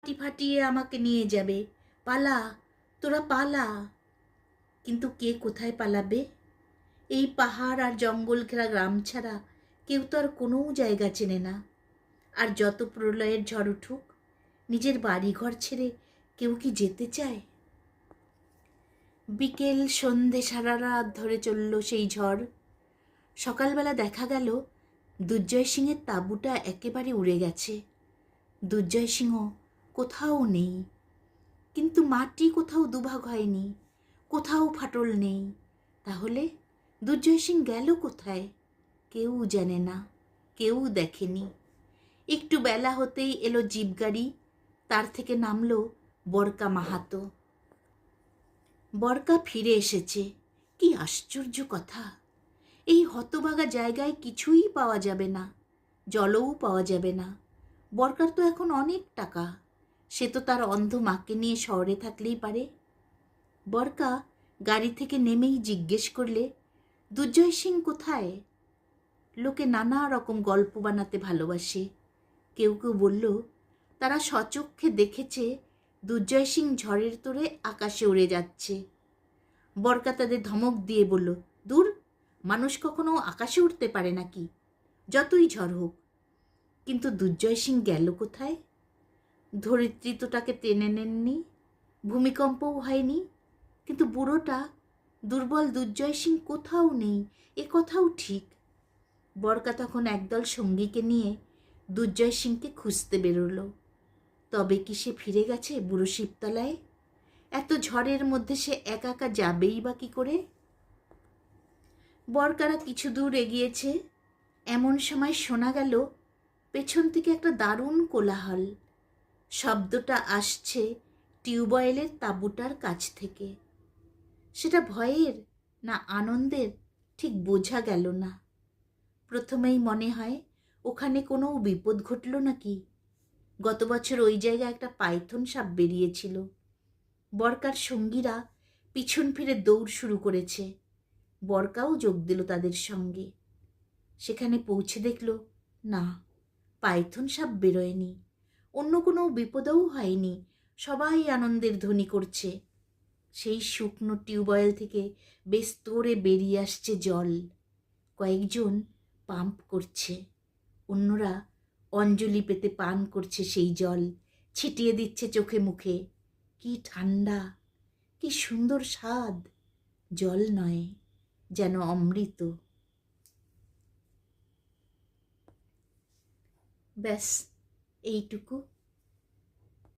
ছাতি ফাটিয়ে আমাকে নিয়ে যাবে। পালা, তোরা পালা। কিন্তু কে কোথায় পালাবে? এই পাহাড় আর জঙ্গল ঘেরা গ্রাম ছাড়া কেউ তো আর কোনো জায়গা চেনে না। আর যত প্রলয়ের ঝড় উঠুক, নিজের বাড়িঘর ছেড়ে কেউ কি যেতে চায়? বিকেল সন্ধে সারা রাত ধরে চলল সেই ঝড়। সকালবেলা দেখা গেল দুর্জয় সিংয়ের তাঁবুটা একেবারে উড়ে গেছে। দুর্জয় সিংহ কোথাও নেই। কিন্তু মাটি কোথাও দুভাগ হয়নি, কোথাও ফাটল নেই। তাহলে দুর্জয় সিং গেল কোথায়? কেউ জানে না, কেউ দেখেনি। একটু বেলা হতেই এলো জিপ গাড়ি। তার থেকে নামলো বরকা মাহাতো। বরকা ফিরে এসেছে। কি আশ্চর্য কথা! এই হতভাগা জায়গায় কিছুই পাওয়া যাবে না, জলও পাওয়া যাবে না। বরকার তো এখন অনেক টাকা, সে তো তার অন্ধ মাকে নিয়ে শহরে থাকলেই পারে। বরকা গাড়ি থেকে নেমেই জিজ্ঞেস করলে, দুর্জয় সিং কোথায়? লোকে নানা রকম গল্প বানাতে ভালোবাসে। কেউ কেউ বলল তারা স্বচক্ষে দেখেছে দুর্জয় সিং ঝড়ের তোড়ে আকাশে উড়ে যাচ্ছে। বরকা তাদের ধমক দিয়ে বলল, দূর, মানুষ কখনো আকাশে উঠতে পারে নাকি, যতই ঝড় হোক। কিন্তু দুর্জয় সিং গেল কোথায়? ধরিত্রী তো তাকে টেনে নেননি, ভূমিকম্পও হয়নি। কিন্তু বুড়োটা, দুর্বল দুর্জয় সিং কোথাও নেই, এ কথাও ঠিক। বরকা তখন একদল সঙ্গীকে নিয়ে দুর্জয় সিংকে খুঁজতে বেরোলো। তবে কি সে ফিরে গেছে বুড়ো শিবতলায়? এত ঝড়ের মধ্যে সে একা একা যাবেই বা কি করে? বরকারা কিছু দূর এগিয়েছে, এমন সময় শোনা গেল পেছন থেকে একটা দারুণ কোলাহল। শব্দটা আসছে টিউবওয়েলের তাঁবুটার কাছ থেকে। সেটা ভয়ের না আনন্দের ঠিক বোঝা গেল না। প্রথমেই মনে হয় ওখানে কোনো বিপদ ঘটল নাকি। গত বছর ওই জায়গায় একটা পাইথন সাপ বেরিয়েছিল। বরকার সঙ্গীরা পিছন ফিরে দৌড় শুরু করেছে। বরকাও যোগ দিল তাদের সঙ্গে। সেখানে পৌঁছে দেখল, না, পাইথন সাপ বেরোয়নি, অন্য কোনো বিপদও হয়নি। সবাই আনন্দের ধ্বনি করছে। সেই শুকনো টিউবওয়েল থেকে বেশ তোড়ে বেরিয়ে আসছে জল। কয়েকজন পাম্প করছে, অন্যরা অঞ্জলি পেতে পান করছে সেই জল, ছিটিয়ে দিচ্ছে চোখে মুখে। কি ঠান্ডা, কি সুন্দর স্বাদ! জল নয়, যেন অমৃত। ব্যাস এইটুকু।